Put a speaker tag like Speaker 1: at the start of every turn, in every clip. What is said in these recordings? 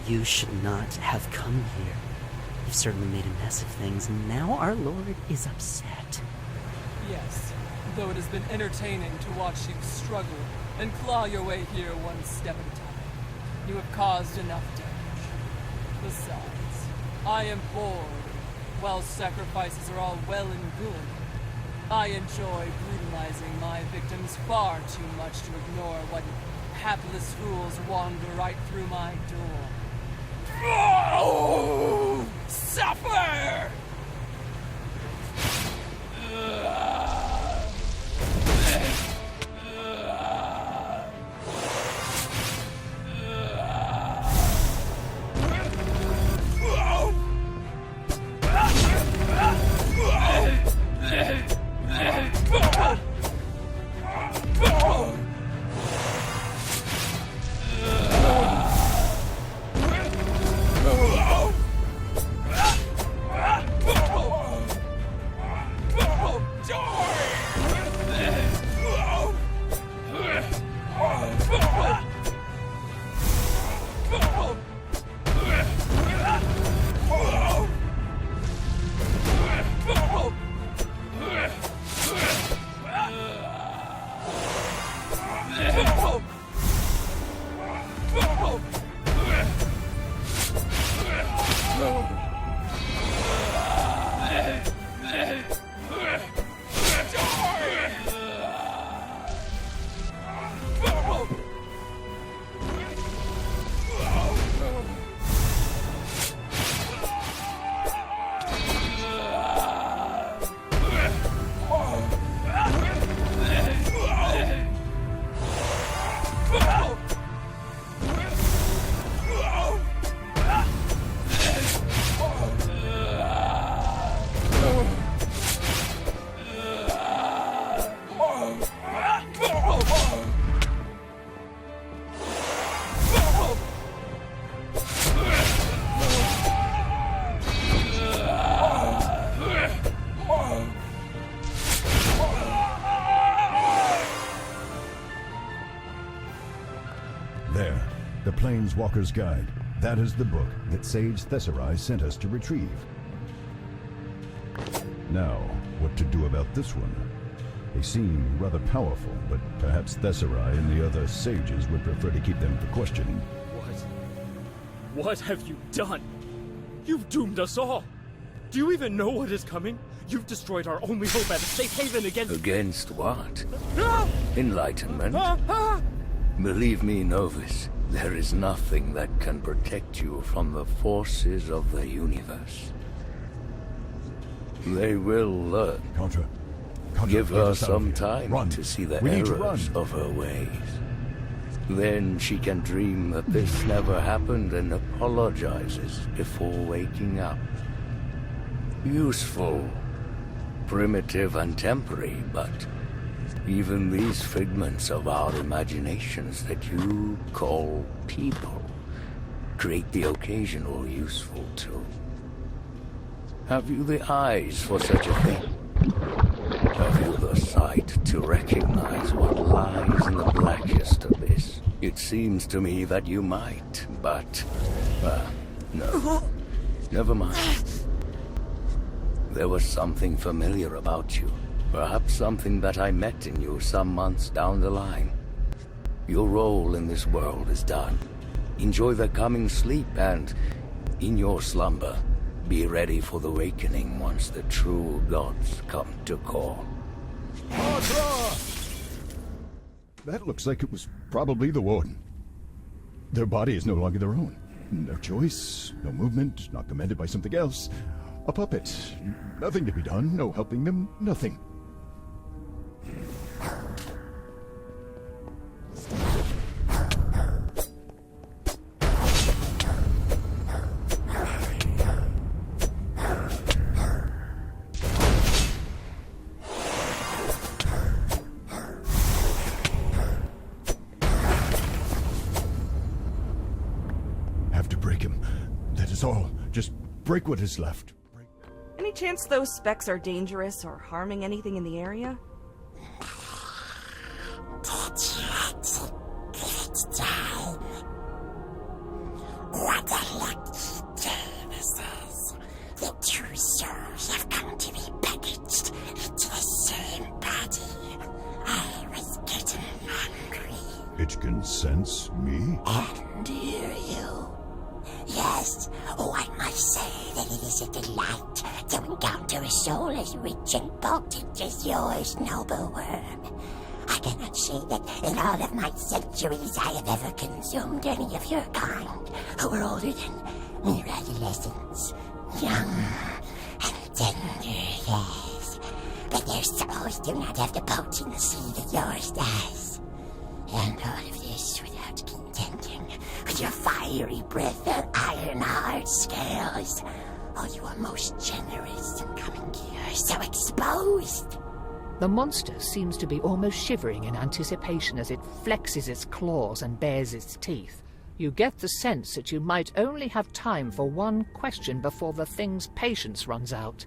Speaker 1: You should not have come here. You've certainly made a mess of things, and now our lord is upset.
Speaker 2: Yes, though it has been entertaining to watch you struggle and claw your way here one step at a time. You have caused enough damage. Besides, I am bored. While sacrifices are all well and good, I enjoy brutalizing my victims far too much to ignore what hapless fools wander right through my door. Oh, suffer!
Speaker 3: There, the Planeswalker's Guide. That is the book that Sage Thesserai sent us to retrieve. Now, what to do about this one? They seem rather powerful, but perhaps Thesserai and the other sages would prefer to keep them for questioning.
Speaker 4: What have you done? You've doomed us all! Do you even know what is coming? You've destroyed our only hope at a safe haven against...
Speaker 5: Against what?
Speaker 4: Ah!
Speaker 5: Enlightenment?
Speaker 4: Ah! Ah!
Speaker 5: Believe me, Novus, there is nothing that can protect you from the forces of the universe. They will learn.
Speaker 3: Contra,
Speaker 5: Give
Speaker 3: get
Speaker 5: her
Speaker 3: us out of
Speaker 5: some
Speaker 3: here.
Speaker 5: time
Speaker 3: Run.
Speaker 5: to see the
Speaker 3: We need to
Speaker 5: errors
Speaker 3: run.
Speaker 5: of her ways. Then she can dream that this never happened and apologizes before waking up. Useful, primitive and temporary, but even these figments of our imaginations that you call people create the occasional useful tool. Have you the eyes for such a thing? Have you the sight to recognize what lies in the blackest abyss? It seems to me that you might, but... no. Never mind. There was something familiar about you. Perhaps something that I met in you some months down the line. Your role in this world is done. Enjoy the coming sleep and, in your slumber, be ready for the awakening once the true gods come to call.
Speaker 3: That looks like it was probably the Warden. Their body is no longer their own. No choice, no movement, not commanded by something else. A puppet. Nothing to be done, no helping them, nothing. Have to break him. That is all. Just break what is left.
Speaker 6: Any chance those specks are dangerous or harming anything in the area?
Speaker 7: Did you give it time? What
Speaker 3: It can sense me?
Speaker 7: And hear you. Yes, I must say that it is a delight to encounter a soul as rich and potent as yours, noble worm. I cannot say that in all of my centuries I have ever consumed any of your kind who were older than mere adolescents. Young and tender, yes. But their souls do not have the potency that yours does. And all of this without contending with your fiery breath or iron-hard scales. Oh, you are most generous and coming here, so exposed.
Speaker 8: The monster seems to be almost shivering in anticipation as it flexes its claws and bares its teeth. You get the sense that you might only have time for one question before the thing's patience runs out.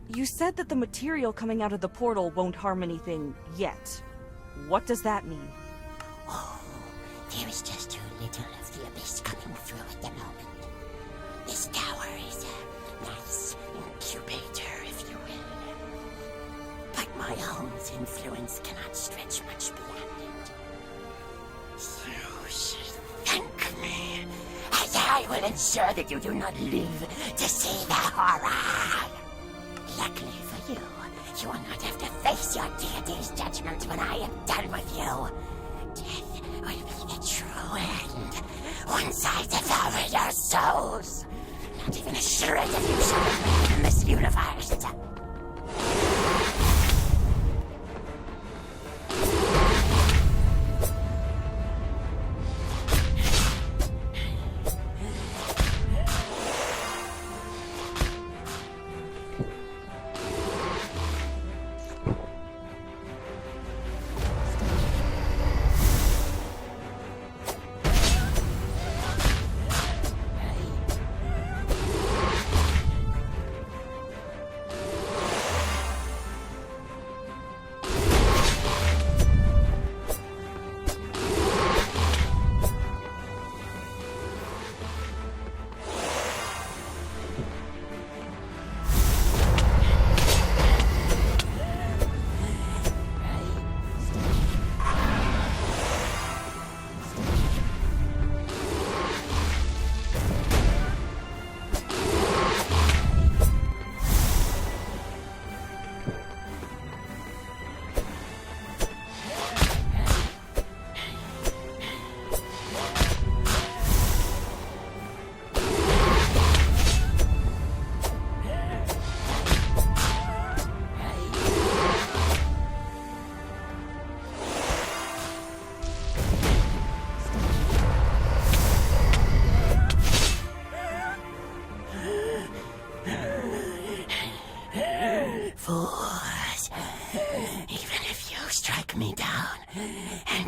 Speaker 6: You said that the material coming out of the portal won't harm anything yet. What does that mean?
Speaker 7: Oh, there is just too little of the abyss coming through at the moment. This tower is a nice incubator, if you will. But my home's influence cannot stretch much beyond it. So thank me, as I will ensure that you do not live to see the horror. Luckily for you, you will not have to face your deity's judgment when I am done with you. Death will be the true end. Once I devour your souls, not even a shred of you shall remain in this universe.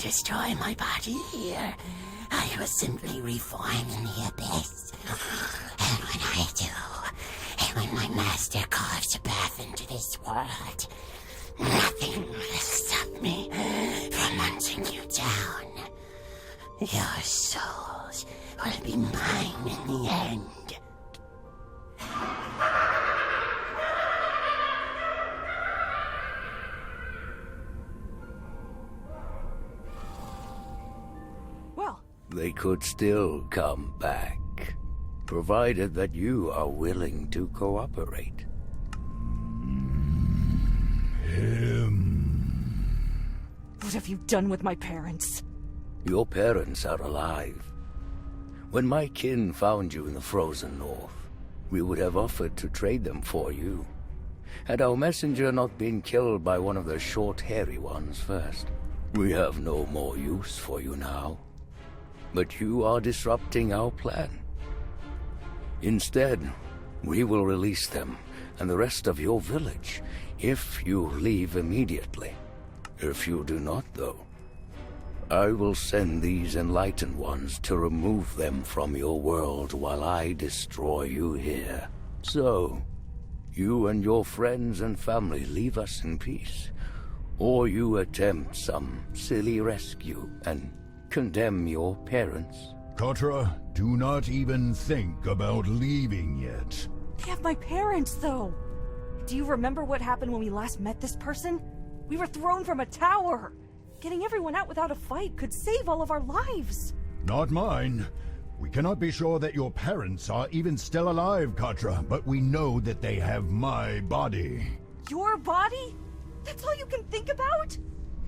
Speaker 7: Destroy my body here, I will simply reform in the abyss. And when I do, and when my master carves a path into this world, nothing will stop me from hunting you down. Your souls will be mine in the end.
Speaker 5: They could still come back, provided that you are willing to cooperate.
Speaker 6: What have you done with my parents?
Speaker 5: Your parents are alive. When my kin found you in the frozen north, we would have offered to trade them for you, had our messenger not been killed by one of the short, hairy ones first. We have no more use for you now. But you are disrupting our plan. Instead, we will release them and the rest of your village if you leave immediately. If you do not, though, I will send these enlightened ones to remove them from your world while I destroy you here. So, you and your friends and family leave us in peace, or you attempt some silly rescue and condemn your parents.
Speaker 3: Kotra, do not even think about leaving yet.
Speaker 6: They have my parents, though. Do you remember what happened when we last met this person? We were thrown from a tower. Getting everyone out without a fight could save all of our lives.
Speaker 3: Not mine. We cannot be sure that your parents are even still alive, Katra, but we know that they have my body.
Speaker 6: Your body? That's all you can think about?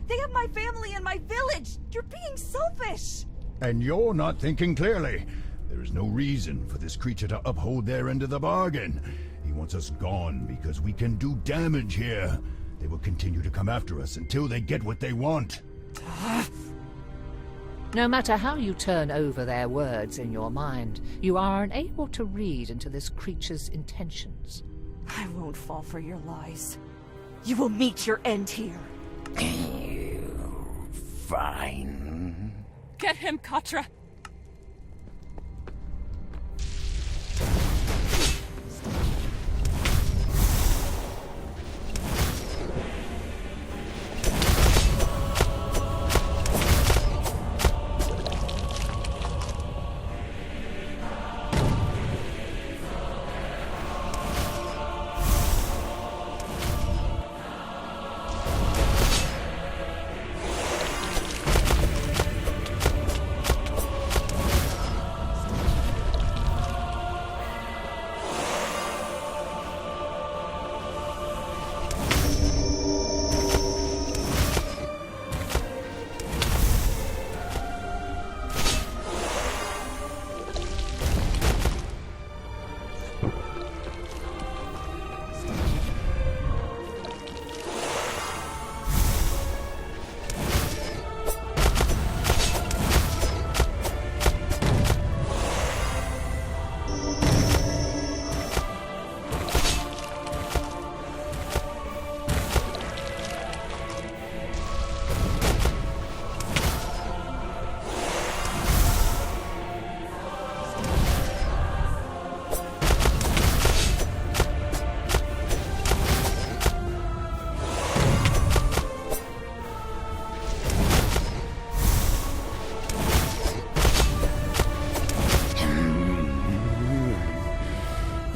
Speaker 6: They have my family and my village! You're being selfish!
Speaker 3: And you're not thinking clearly. There is no reason for this creature to uphold their end of the bargain. He wants us gone because we can do damage here. They will continue to come after us until they get what they want.
Speaker 8: No matter how you turn over their words in your mind, you are unable to read into this creature's intentions.
Speaker 6: I won't fall for your lies. You will meet your end here.
Speaker 5: Fine.
Speaker 2: Get him, Katra!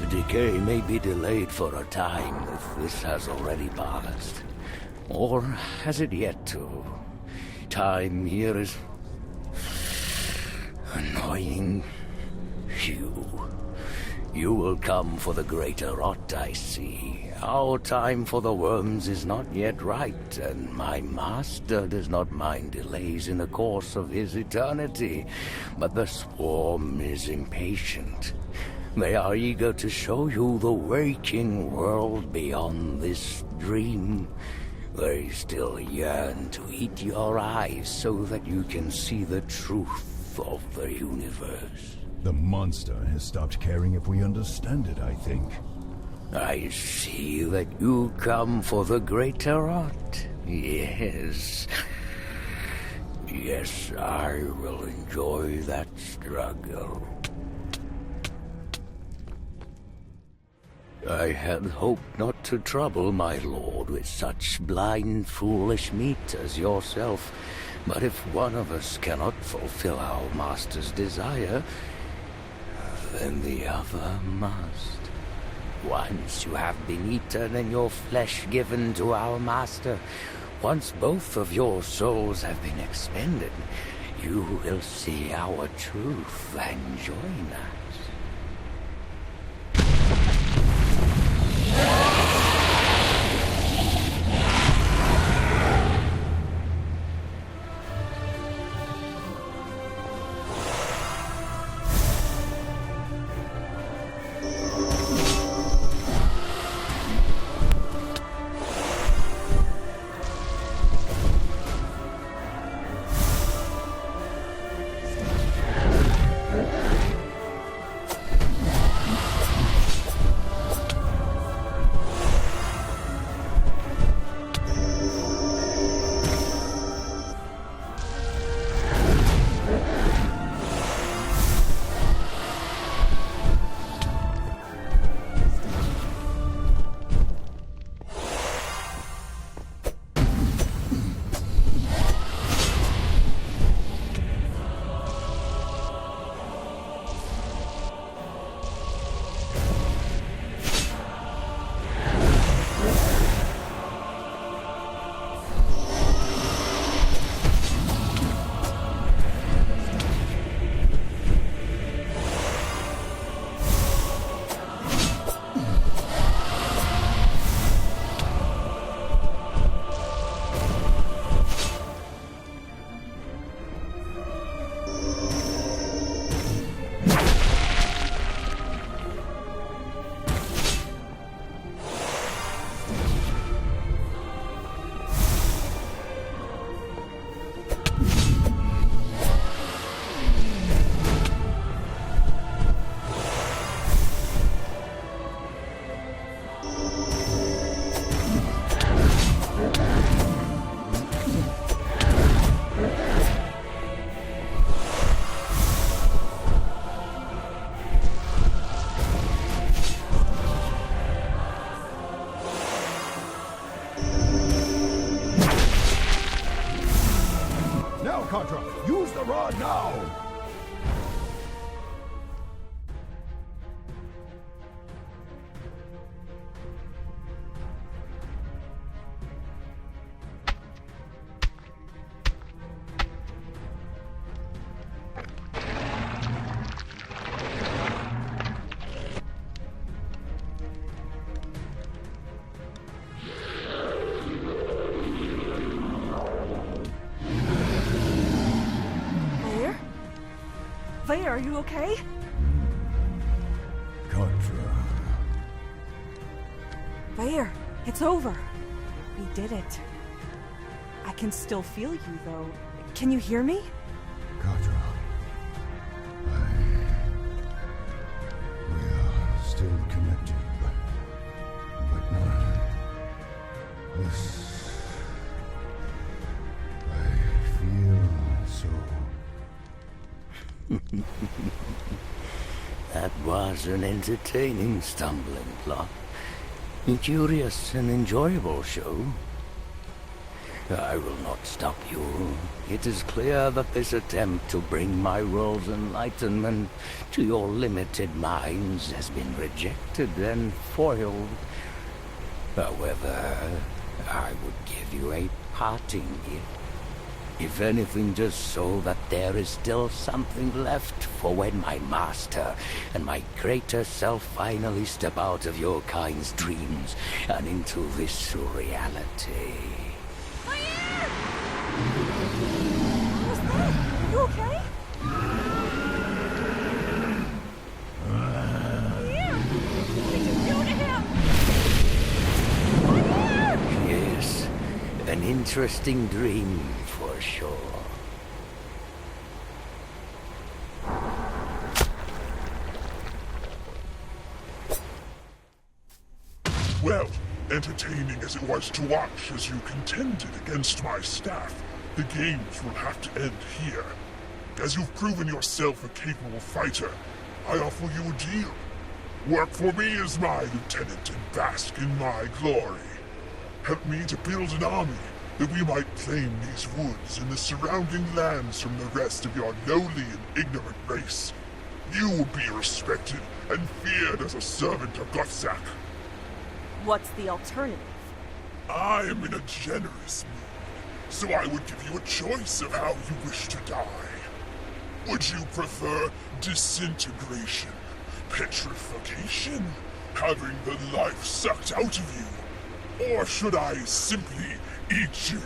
Speaker 5: Decay may be delayed for a time if this has already passed. Or has it yet to? Time here is annoying. You will come for the greater rot, I see. Our time for the worms is not yet right, and my master does not mind delays in the course of his eternity. But the swarm is impatient. They are eager to show you the waking world beyond this dream. They still yearn to eat your eyes so that you can see the truth of the universe.
Speaker 3: The monster has stopped caring if we understand it, I think.
Speaker 5: I see that you come for the greater art. Yes. Yes, I will enjoy that struggle. I had hoped not to trouble my lord with such blind, foolish meat as yourself, but if one of us cannot fulfill our master's desire, then the other must. Once you have been eaten and your flesh given to our master, once both of your souls have been expended, you will see our truth and join us.
Speaker 3: Contra! Use the rod now!
Speaker 6: Flayer, are you okay?
Speaker 3: Contra.
Speaker 6: Flayer, it's over. We did it. I can still feel you, though. Can you hear me?
Speaker 3: Contra. We are still connected, but not this. I feel so.
Speaker 5: That was an entertaining stumbling block. A curious and enjoyable show. I will not stop you. It is clear that this attempt to bring my world's enlightenment to your limited minds has been rejected and foiled. However, I would give you a parting gift. If anything, just so that there is still something left for when my master and my greater self finally step out of your kind's dreams and into this reality.
Speaker 6: Flayer! What was that? Are you okay? Flayer! What did you do to him? Flayer!
Speaker 5: Yes, an interesting dream for sure.
Speaker 9: Well, entertaining as it was to watch as you contended against my staff, the games will have to end here. As you've proven yourself a capable fighter, I offer you a deal. Work for me as my lieutenant and bask in my glory. Help me to build an army that we might claim these woods and the surrounding lands from the rest of your lowly and ignorant race. You will be respected and feared as a servant of Gottsack.
Speaker 6: What's the alternative?
Speaker 9: I am in a generous mood, so I would give you a choice of how you wish to die. Would you prefer disintegration, petrification, having the life sucked out of you? Or should I simply eat you?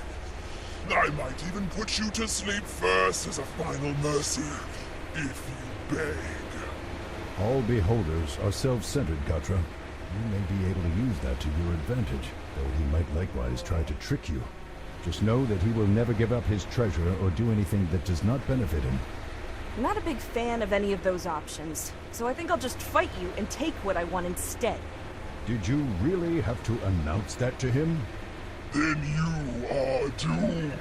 Speaker 9: I might even put you to sleep first as a final mercy, if you beg.
Speaker 3: All beholders are self-centered, Katra. You may be able to use that to your advantage, though he might likewise try to trick you. Just know that he will never give up his treasure or do anything that does not benefit him.
Speaker 6: I'm not a big fan of any of those options, so I think I'll just fight you and take what I want instead.
Speaker 3: Did you really have to announce that to him?
Speaker 9: Then you are doomed.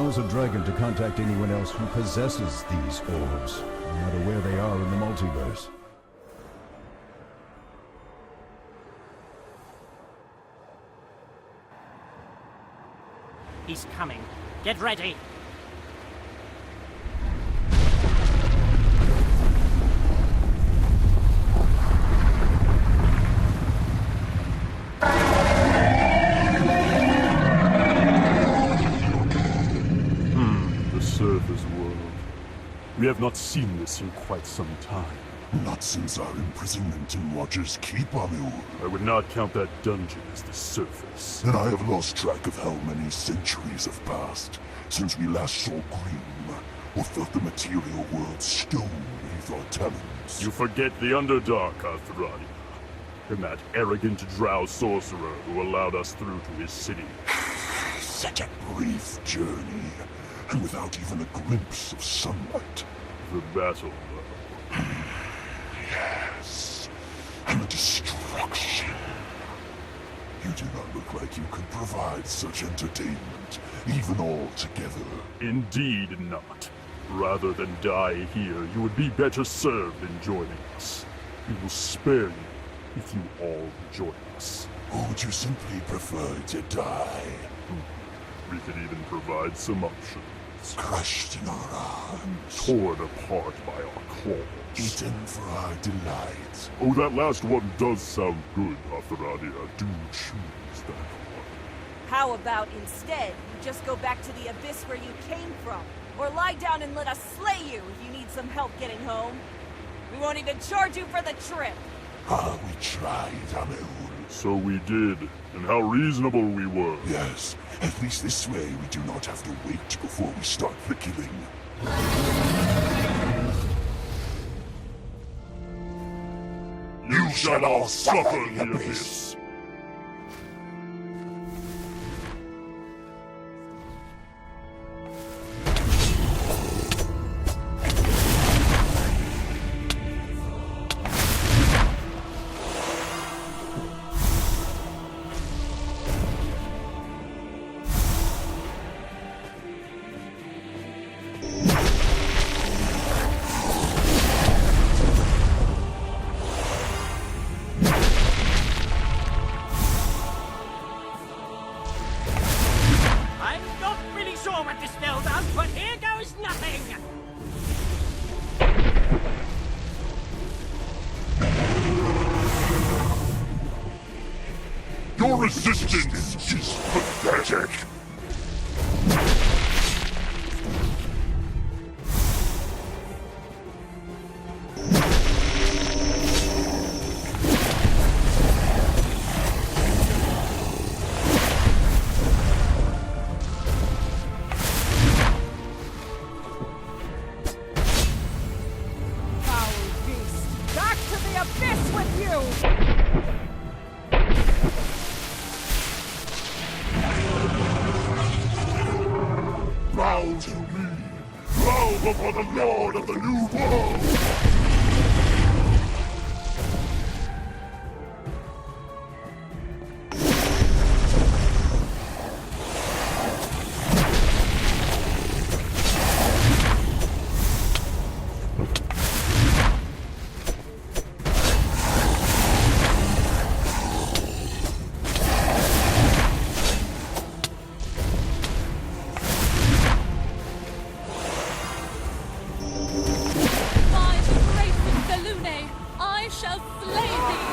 Speaker 3: allows a dragon to contact anyone else who possesses these orbs, no matter where they are in the multiverse.
Speaker 1: He's coming. Get ready!
Speaker 9: The surface world. We have not seen this in quite some time.
Speaker 10: Not since our imprisonment in Watcher's Keep, Amul.
Speaker 9: I would not count that dungeon as the surface.
Speaker 10: And I have lost track of how many centuries have passed since we last saw Grimm, or felt the material world stone beneath our talons.
Speaker 9: You forget the Underdark, Arthradia, and that arrogant drow sorcerer who allowed us through to his city.
Speaker 10: Such a brief journey, and without even a glimpse of sunlight.
Speaker 9: The battle,
Speaker 10: Yes, and the destruction. You do not look like you could provide such entertainment, even all together.
Speaker 9: Indeed not. Rather than die here, you would be better served in joining us. We will spare you if you all join us.
Speaker 10: Or would you simply prefer to die?
Speaker 9: We could even provide some options.
Speaker 10: Crushed in our arms.
Speaker 9: Torn apart by our claws.
Speaker 10: Eaten for our delight.
Speaker 9: Oh, that last one does sound good, Arthradia. Do choose that one.
Speaker 11: How about instead you just go back to the abyss where you came from? Or lie down and let us slay you if you need some help getting home? We won't even charge you for the trip!
Speaker 10: We tried, Amul.
Speaker 9: So we did, and how reasonable we were.
Speaker 10: Yes, at least this way we do not have to wait before we start the killing.
Speaker 9: You shall all suffer the abyss. Your resistance is pathetic.
Speaker 11: Foul beast! Back to the abyss with you!
Speaker 10: Bow to me! Bow before the Lord of the New World!
Speaker 12: By the grace of Selune, I shall slay thee!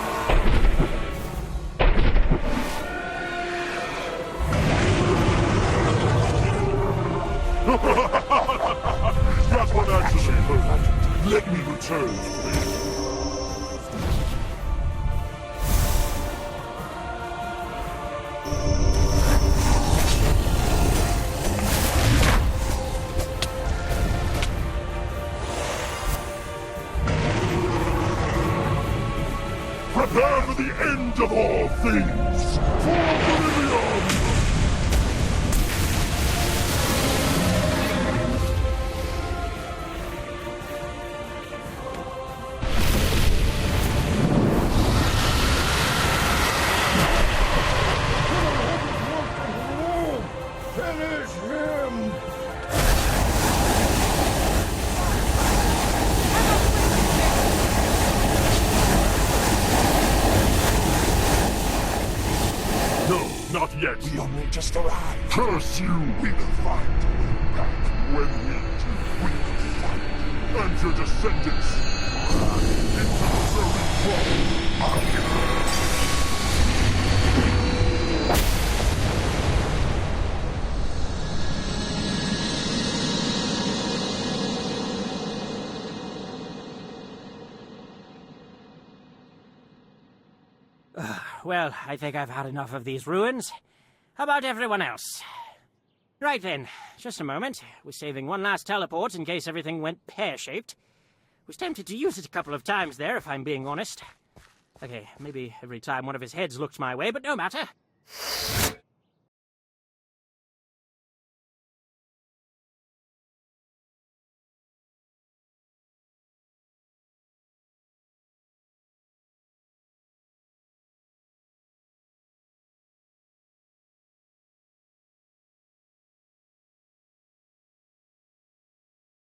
Speaker 9: That one actually hurt. Let me return, please. Prepare for the end of all things! For Oblivion!
Speaker 3: Finish him!
Speaker 9: yet!
Speaker 10: We only just arrived.
Speaker 9: Curse you! We will find a way back when we do. We will fight. And your descendants into the very throne of the
Speaker 13: Well, I think I've had enough of these ruins. How about everyone else? Right then, just a moment. We're saving one last teleport in case everything went pear-shaped. Was tempted to use it a couple of times there, if I'm being honest. Okay, maybe every time one of his heads looked my way, but no matter.